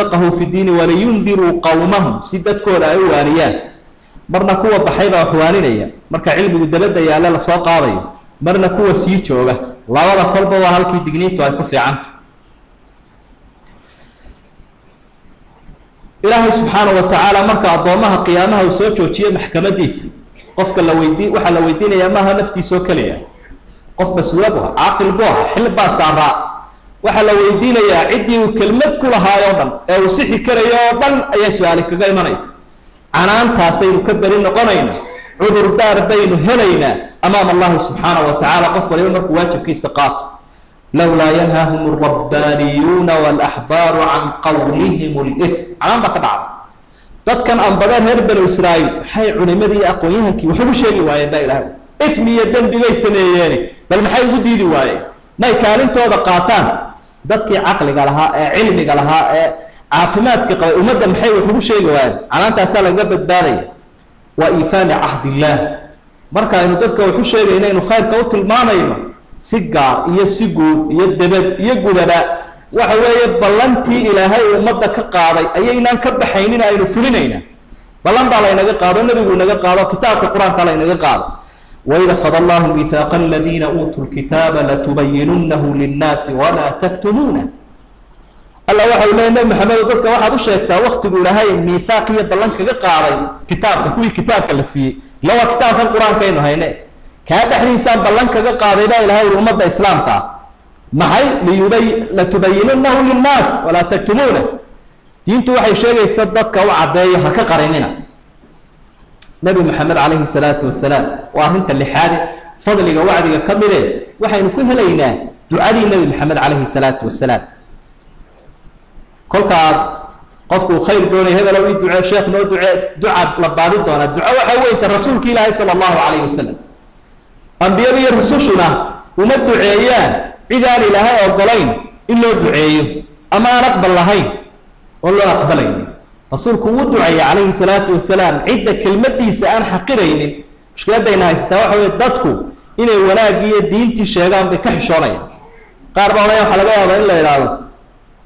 فقهوا في الدين ولينذروا قومهم سيدت كولا أيوانيان مرنا كوا بحيبة وحوانينيا مركا علم الدبدة يا لا سوق قاضي مرنا كوا سيجوبة لا ولا قلبه وهالكي دقنيتو هاي كفي عنته إلهي سبحانه وتعالى مركا أضوامها قيامها وسوتشو تشيه محكمة ديسي قفك لو يدي وحا لو يدينا يا ماها نفتي سوكليا قف مسلوبها عاقل بوها حل باسارا waxa la weydiinaya cidii uu kelmad ku lahaayo dhan ee uu sixi karayo dhan ayaa su'aal kaga imanaysa canaantaas ay ka bari noqonayna cudur daar baynu helayna amaam Allah subhanahu wa ta'ala qof waliba markuu waajibkiisa qaato lawla yanhahum ar-rabbaniyun wal ahbar an qawlihim al-ithm aan ba ka dhacay dadkan aan badan heer banu Israa'iil waxay culimadii aqoonyahankii wuxuu sheegay waayay ilaahay ithmiya dambi bay sameeyeen bal maxay ugu diidi waayay may kaalintooda qaataan dadkii aqliga lahaa ee cilmiga lahaa ee caafimaadka qaba umada maxay wax ugu sheegi waayeen calaantaas laga badbaaday wa ifaan ahdillah marka aynu dadka wax u sheegayna inuu khayrka u tilmaamayno si gaar iyo si guud iyo dabad iyo gudaba waxa weeye ballantii ilaahay umada ka qaaday ayaynaan ka baxaynin aynu fulinayna ballan baa la inaga qaado nabigu inaga qaado kitaabka quraanka la inaga qaado وإذا خذ الله ميثاق الذين أوتوا الكتاب لتبيننه للناس ولا تكتمونه الله وحي الله محمد ذلك واحد وشيكتا وقت يقول هاي الميثاق يبلنك قاري كتاب كل كتاب كالسي لو كتاب القرآن كينو هاينه كهذا حريصان بلنك قاري لا إلى هاي الأمة الإسلام تا معي لتبيننه للناس ولا تكتمونه دينتو وحي شيء يصدقك وعدايه هكا قريننا نبي محمد عليه الصلاة والسلام وأنت اللي حادث فضل وعدك كمله وحين كل لينا دعاء النبي محمد عليه الصلاة والسلام كل كاد قفكو خير دوني هذا لو يدعى الشيخ لو دعاء لبعض دون الدعاء وحويت الرسول كلا صلى الله عليه وسلم أنبياء رسولنا ومدوا عيان إذا لها أقبلين إلا دعيه أما نقبل لهين والله أقبلين رسولك ودعي عليه الصلاة والسلام عدة كلمتي سأل حقيرين مش كده دينا يستوحوا يددكم إنه ولاقي دينتي الشيطان بكحشورين قارب الله حلقة إلا يراه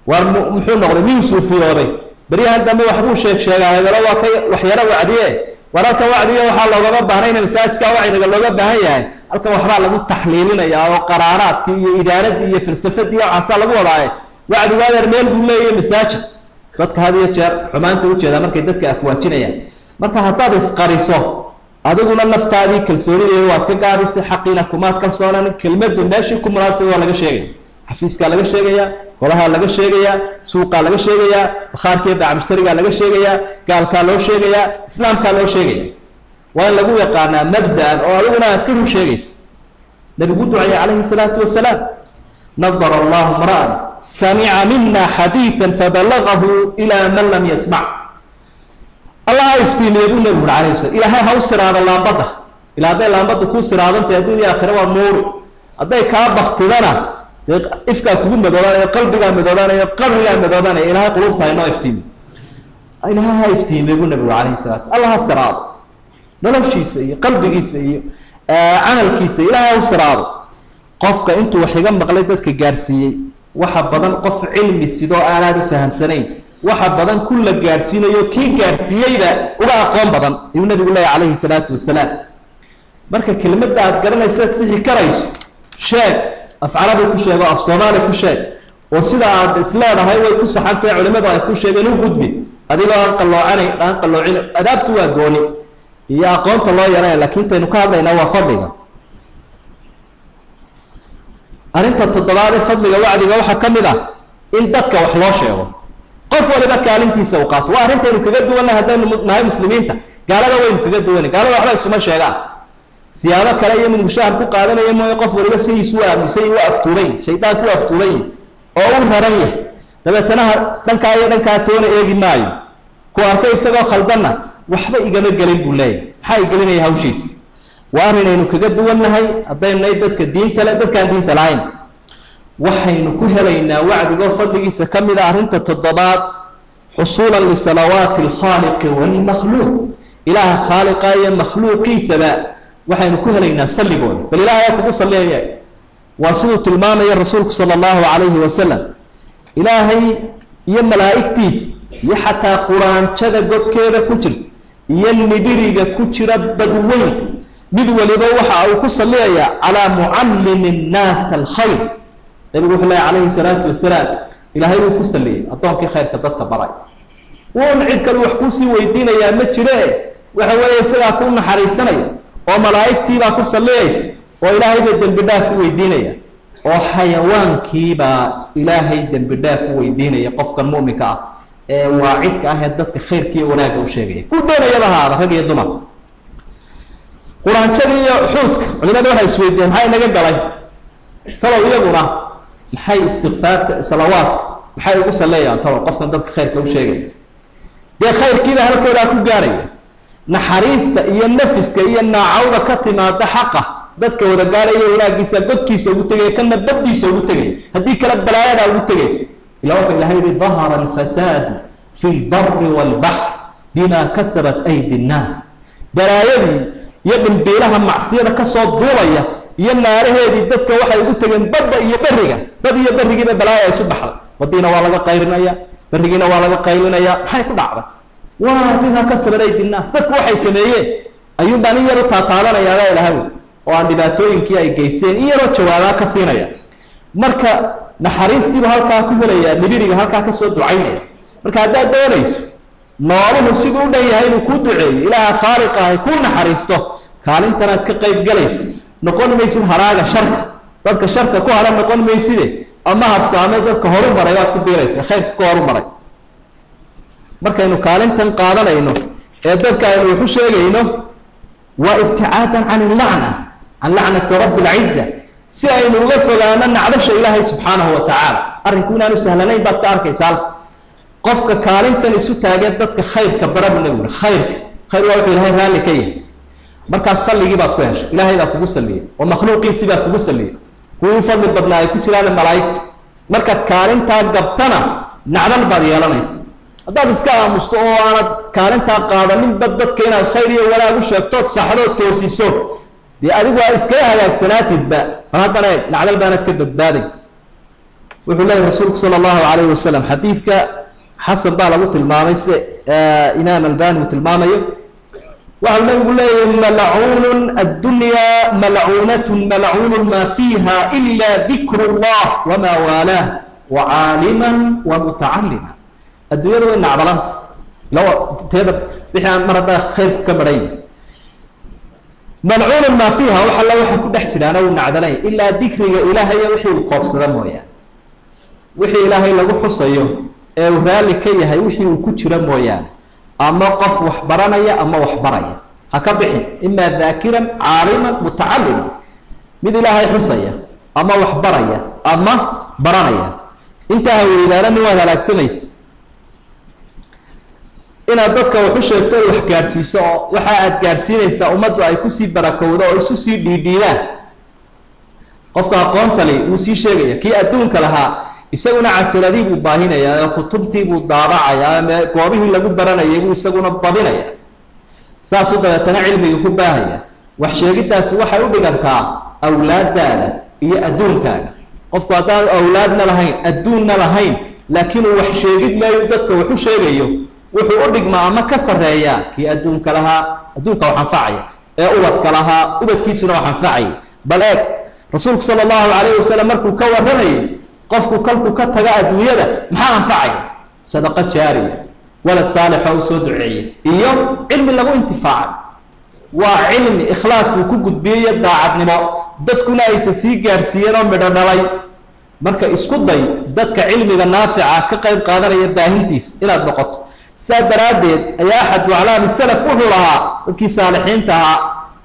ومحول نقول مين سوفي وري بريها أنت ما وحبوش شيء هذا لو وحيرا وعديه وراك وعديه وحال لو جاب بهرين مساج كواعد قال لو جاب بهاي ألقى وحبا لو تحليلنا يا وقرارات كي إدارة دي فلسفة دي عصا لو وضعه وعد وهذا رميل بقول مساج dadka hadiya jeer xumaanta u jeeda markay dadka afwaajinayaan marka hadaad isqariso adiguna naftaadii kalsoonidii waad ka gaabisay xaqiina kumaad kalsoonaan kelmaddu meeshii ku munaasib waa laga sheegay xafiiska laga sheegaya golaha laga sheegaya suuqa laga sheegaya bakhaarkii baa mushtariga laga sheegaya gaalka loo sheegaya islaamka loo sheegaya waa lagu yaqaanaa mabda'an oo adiguna aad ka sheegayso nabigu ducay alayhi salaatu wasalaam نظر الله امرأ سمع منا حديثا فبلغه إلى من لم يسمع الله يفتيني يقول النبي عليه الصلاة والسلام إلى هاي سراد الله بده إلى هذا الله بده كون سراد أنت الدنيا آخرة والنور هذا كاب اختبارا إفكا كون مدوران قلبك مدوران قلبك مدوران إلى هاي قلوب تاينا يفتيني إلى هاي يفتيني يقول النبي عليه الصلاة والسلام الله سراد نلو شيء سيء قلبك سيء عملك سيء إلى هاي سراد قفك أنتوا وحجم بقلتك جارسية واحد بدن قف علمي السداء أنا فهم سنين واحد بدن كل جارسية يوكي جارسية إذا ولا قام بدن النبي الله عليه الصلاة والسلام مركز كلمة ده قرنا السات سحي كريش شاك أفعربي كشاك وأفصامالي كشاك وصيدا عند إسلام هاي ويكوس حتى علماء ده كشاك له قدبي هذه لا أنقل الله عني أنقل الله عني أدبتوا جوني يا قوم الله يرى لكن تنقال لنا وفضلنا أنت تطلع فضل وعدك وحى كمذا إن دك وحلاش يا رب قف ولا بك على أنت سوقات وأنت إنك جد ولا هذا ما هي مسلمين تا قال له وين كجد وين قال له على اسمه شيء سيارة كلا يوم المشاهد كو قال له يوم يقف ولا بس يسوى مسي وأفتوري شيطان كو أفتوري أو هريه تبى تناه دنك تون إيجي ماي كو أركي سبا خلدنا وحبا يجمع قليل بولاي حاي قليل يهوشيس وأرنا إنه كجد ولا هاي أبين نيبت كدين تلا ده كان دين تلاين وحين كهلينا وعد وفضل سكم إذا أنت تضبط حصولا لصلوات الخالق والمخلوق إله خالق يا مخلوقي سبا وحين كهلينا صليون بل إله يكون صلي وصوت المام يا رسول صلى الله عليه وسلم إلهي iyo malaa'igtiis iyo xataa quraanjada godkeeda ku jirta iyo nibiriga ku jira badweynta mid waliba waxa uu ku saliyayaa calaa mucallimi nnaas alkhayr nabigu wuxuu leeyahay calayhi salaatu wasalaam ilaahay wuu ku saliyey addoonkii khayrka dadka baray wuuna cid kale wax kusii weydiinayaa ma jire waxa weeye isagaa ku naxariisanaya oo malaa'igtiibaa ku saliyaysa oo ilaahay bay dembi dhaaf u weydiinaya oo xayawaankiibaa ilaahay dembi dhaaf u weydiinaya qofkan mu'minka ah ee waacidka ah ee dadka khayrkiiyo wanaagga u sheegaya ku doonayaba haada rag iyo dumar quraanjada iyo xuudka culimada waxay isweydiiyeen maxay naga galay talow iyaguna maxay istikfaarta salawaadka maxay ugu saleeyaan talow qofkan dadka khayrka u sheegaya dee khayrkiiba halkoodaa ku gaaraya naxariista iyo nafiska iyo naacawda ka timaada xaqa dadka wada gaaraya wanaagiisa godkiisa ugu tegaya kana baddiisa ugu tegaya haddii kale balaayadaa ugu tegaysa ilaa wuxuu ilahay yihi dahara alfasaadu fi lbari waalbaxr bima kasabat aydi nnaas balaayadii iyo dhimbiilaha macsiyada kasoo duulaya iyo naaraheedii dadka waxay ugu tegeen badda iyo beriga bad iyo berigiiba balaaya isu baxday badiina waa laga qayrinaya berigiina waa laga qaylinaya maxay ku dhacday waa bima kasabat aydi nnaas dadku waxay sameeyeen ayuun baan in yar u taataabanayaa ilahay oo aan dhibaatooyinkii ay geysteen in yaroo jawaabaa ka siinaya marka naxariistiibu halkaa ku helayaa nibiriga halkaa kasoo ducaynaya marka haddaad doonayso nooluhu siduu u dhan yahay inuu kuu duceeyo ilaaha khaaliq ahay kuu naxariisto kaalintanaad ka qayb galaysa noqon maysid haraaga sharka dadka sharka ku hara noqon mayside ama habsaame dadka horu maray waad ku biiraysa khayrka ku horu maray markaynu kaalintan qaadanayno ee dadka aynu waxu sheegayno waa ibticaadan can illacna can lacnati rabbi alciza si aynu uga fogaano nacdasha ilaahay subxaanahu wa tacaala arrinku inaanu sahlanayn baad ka arkaysa halka qofka kaalintan isu taagee dadka khayrka barabu nabigu khayrka khayr waa wuxuu ilahay raalli ka yahay markaas salligii baad ku heshay ilaahay baa kugu salliyay oo makhluuqiisii baa kugu salliyay kuwii fadli badnaa ay ku jiraan malaa'igta markaad kaalintaa gabtana nacdal baad yeelanaysa haddaad iska aamusto oo aanad kaalintaa qaadaninba dadka inaad khayr iyo wanaag u sheegtood saxdood toosiso dee adigu waa iskaga hagaagsanaatidba mar haddana nacdal baanad ka badbaaday wuxuu leeyahy rasuulku sala allahu calayhi wasalam xadiidka xasan baa lagu tilmaamay sida imaam albani uu tilmaamayo waxau nabigu leeyahay malcuunun addunyaa malcuunatun malcuunun maa fiiha ila dikru llah wamaa waalaah wacaaliman wamutacalima adduunyada way nacdalanta teeda wixii aan mar haddaa khayrku ka maran yahay malcuunun maa fiiha wax alla waxa ku dhex jiraana uu nacdalay ilaa dikriga ilaahaya wixii uu koobsada mooyaane wixii ilaahay lagu xusayo ee uu raalli ka yahay wixii uu ku jira mooyaane ama qof wax baranaya ama wax baraya ha ka bixin imaa daakiran caaliman mutacaliman mid ilaahay xusaya ama wax baraya ama baranaya intaa haweydaanani waad halaagsamaysa inaad dadka wax u sheegto wax gaadhsiiso oo waxa aad gaadhsiinaysaa ummaddu ay kusii barakowdo oo isu sii dhiidhiidaan qofka aqoonta leh wuu sii sheegaya kii adduunka lahaa isaguna cajaladii buu baahinayaa oo kutubtii buu daabacayaa ama goobihii lagu baranayay buu isaguna badinayaa saasuu dabeetana cilmiga ku baahaya wax sheegiddaasi waxay u dhigantaa awlaadaada iyo adduunkaaga qofku haddaan awlaadna lahayn adduunna lahayn laakiin uu wax sheegid maayo dadka wax u sheegayo wuxuu u dhigmaa ama ka sarreeyaa kii adduunka lahaa adduunka wax anfacaya ee ubadka lahaa ubadkiisuna wax anfacaya bal eeg rasuulku sala allahu calayhi wasalam markuu ka warramayo qofku kalku ka taga adduunyada maxaa anfacaya sadaqa jaariya walad saalix oo u soo duceeyey iyo cilmi lagu intifaacay waa cilmi ikhlaas uu ku gudbiyeyo daacadnimo dadkuna aysa sii gaarsiiyeen oo midho dhalay marka isku day dadka cilmiga naafica ka qayb qaadanaya baahintiis inaad noqoto sidaa daraaddeed ayaa axadu aclaami salaf wuxuu lahaa dadkii saalixiinta ahaa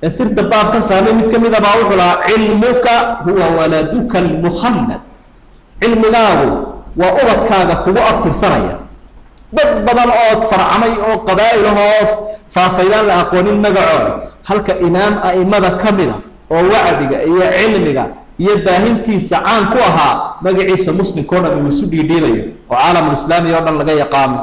ee sirta baabkan fahmay mid ka mida baa wuxuu lahaa cilmuka huwa waladuka almukhanad cilmigaagu waa ubadkaaga kugu abtirsanaya dad badan oo farcamay oo qabaa'il oo faafaydaan la aqoonin magacooda halka imaam a'imada ka mida oo wacdiga iyo cilmiga iyo baahintiisa caan ku ahaa magaciisa muslimkoo dhan uu isu dhiidhiibayo oo caalamulislaami oo dhan laga yaqaano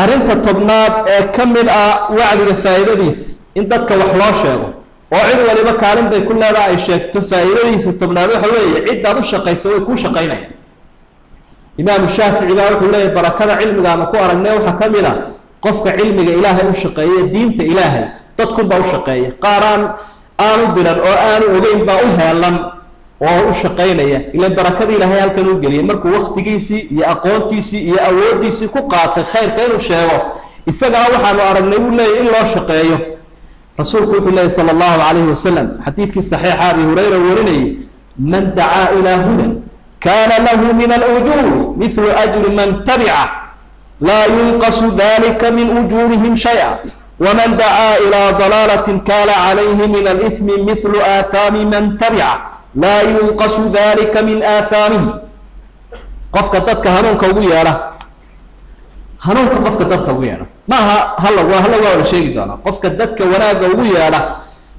arrinta tobnaad ee ka mid ah wacdiga faa'iidadiisa in dadka wax loo sheego oo cid waliba kaalin bay ku leedahay ay sheegto faa'iidadiisa tobnaad waxa weeye ciddaad u shaqaysa way kuu shaqaynayaan إمام الشافعي يقول لي بركة علم قام كو أرجنا وحكمنا قفك علم إلهي وشقية دين إلهي تدخل بوشقية قارن آن درن أو آن وجين بأوها لم وشقينا إلى بركة إلهي هالكنو جري مركو وقت جيسي يا أقوانتيسي يا أوديسي كقاط خير كانوا شيء السجع وحنا أرجنا يقول لي إلا شقية رسول الله صلى الله عليه وسلم حديث في الصحيح أبي هريرة ورني من دعا إلى هدى كان له من الأجور مثل أجر من تبعه لا ينقص ذلك من أجورهم شيئا ومن دعا إلى ضلالة كان عليه من الإثم مثل آثام من تبعه لا ينقص ذلك من آثامه قفك تدك هنون كوية له هنون قفك تدك كوية له ما هلا ولا شيء دانا قفك تدك ولا كوية له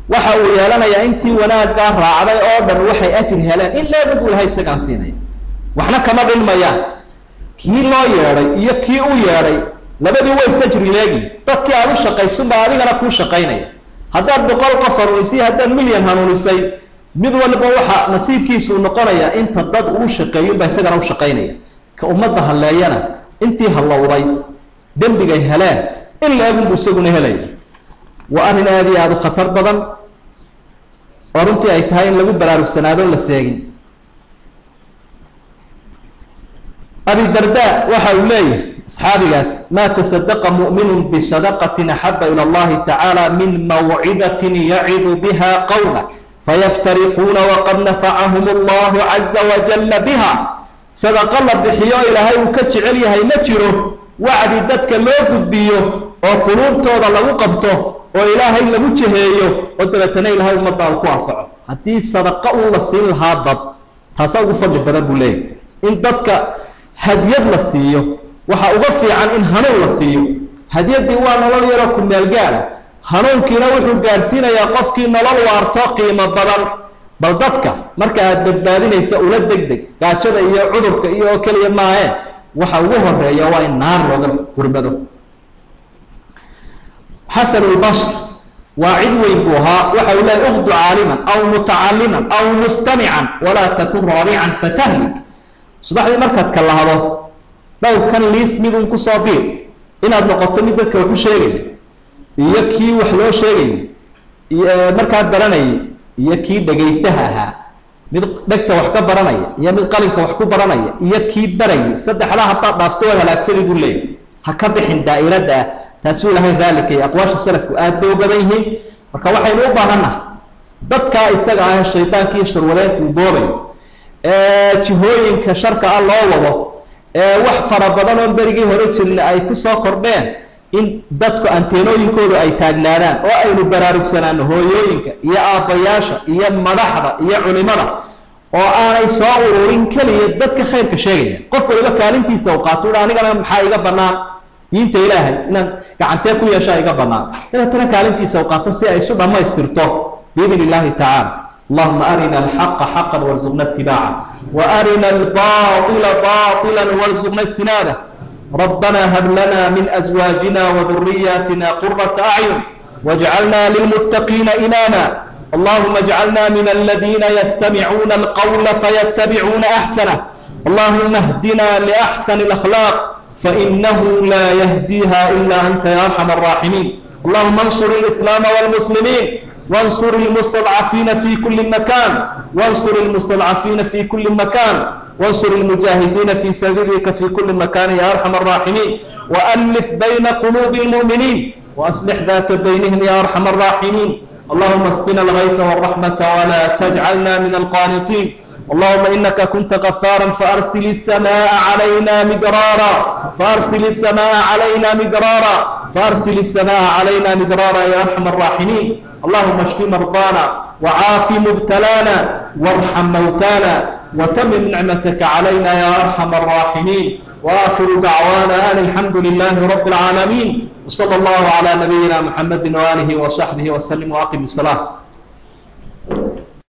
waxa uu yeelanayaa intii wanaagga raacday oo dhan waxay ajir heleen in leeyahay buu haysta gaansiinay waxna kama dhilmayaan kii loo yeeray iyo kii uu yeeray labadii way sajri leegi dadkii aad u shaqayso ma adigana ku shaqaynaya haddaad boqol qof hanuunisay haddaad milyan hanuunisay mid walba waxa nasiibkiisu noqonaya inta dad uu shaqeeyo ba isagana u shaqaynaya ka ummadda haleeyana intii halowday dambiga heleen in leeyahay buu isaguna helay وأرنا هذه خطر بدن ورنتي أي تهاين لقول برارك سنادون للساجين أبي الدرداء وحولي أصحابي جاس ما تصدق مؤمن بصدقة أحب إلى الله تعالى من موعظة يعظ بها قومه فيفترقون وقد نفعهم الله عز وجل بها صدق الله بحياء إلى هاي وكتش عليها هاي متره وعد ذاتك ما يقود بيه وقلوب توضى لو قبطه وإلهي لو جهيو ودلتنا إلهي ومضى وكوافع هذه صدقة الله سين الهضب تصوف فضل بدل بوليه إن ضدك هدية للسيو وحأغفي عن إن هنو للسيو هدية ديوان الله يراكم من الجال هنو كنا وحو جالسين يا قفكي نلال وارتاقي مبضل بل ضدك مركا الدبادين يسأولاد دقدق قاعد شذا إيا عذرك إيا وكلي معاه وحأغوها الرأي وإن نار ورمدو حسن البصر واعد ويبوها وحولا أخذ عالما أو متعلما أو مستمعا ولا تكون رابعا فتهلك صباح المركز كالله هذا لو كان لي اسمه كصابير إن أبنى قطمي ذلك وحو شيء يكي وحلو شيء مركز براني يكي بقيستها مد دكتة وحكا براني يا مد قلنك وحكو براني يكي براني صدح لها طاق ضافتوها لاكسر يقول لي هكبحن دائرة ده تسول هاي ذلك أقواش السلف وآدوا بديه وكواحد وبهنا ضدك إستجع الشيطان كيشر ولاك وبوري تهوين كشرك الله وضع وحفر بدلهم برجي هريت اللي أي كسر قربان إن ضدك أنتينو يكونوا أي تاجناران أو أي نبرارك سنان هوينك يا أبياشة يا ملاحظة يا علماء أو أنا صاورين كلي ضدك خير كشيء قفل لك كلمتي سوقاتور أنا كلام حاجة بنا دينت إلهي إن كعنتكوا يا شيء قبلنا إذا ترى كلمتي سوقات سيء سبحان ما يسترتوه بإذن الله تعالى اللهم أرنا الحق حقا وارزقنا اتباعه وأرنا الباطل باطلا وارزقنا اجتنابه ربنا هب لنا من أزواجنا وذرياتنا قرة أعين واجعلنا للمتقين إماما اللهم اجعلنا من الذين يستمعون القول فيتبعون أحسنه اللهم اهدنا لأحسن الأخلاق فإنه لا يهديها إلا أنت يا أرحم الراحمين اللهم انصر الإسلام والمسلمين وانصر المستضعفين في كل مكان وانصر المستضعفين في كل مكان وانصر المجاهدين في سبيلك في كل مكان يا أرحم الراحمين وألف بين قلوب المؤمنين وأصلح ذات بينهم يا أرحم الراحمين اللهم اسقنا الغيث والرحمة ولا تجعلنا من القانطين اللهم إنك كنت غفارا فأرسل السماء علينا مدرارا فأرسل السماء علينا مدرارا فأرسل السماء علينا مدرارا يا أرحم الراحمين اللهم اشف مرضانا وعاف مبتلانا وارحم موتانا وتمم نعمتك علينا يا أرحم الراحمين وآخر دعوانا أن الحمد لله رب العالمين وصلى الله على نبينا محمد وآله وصحبه وسلم وأقم الصلاة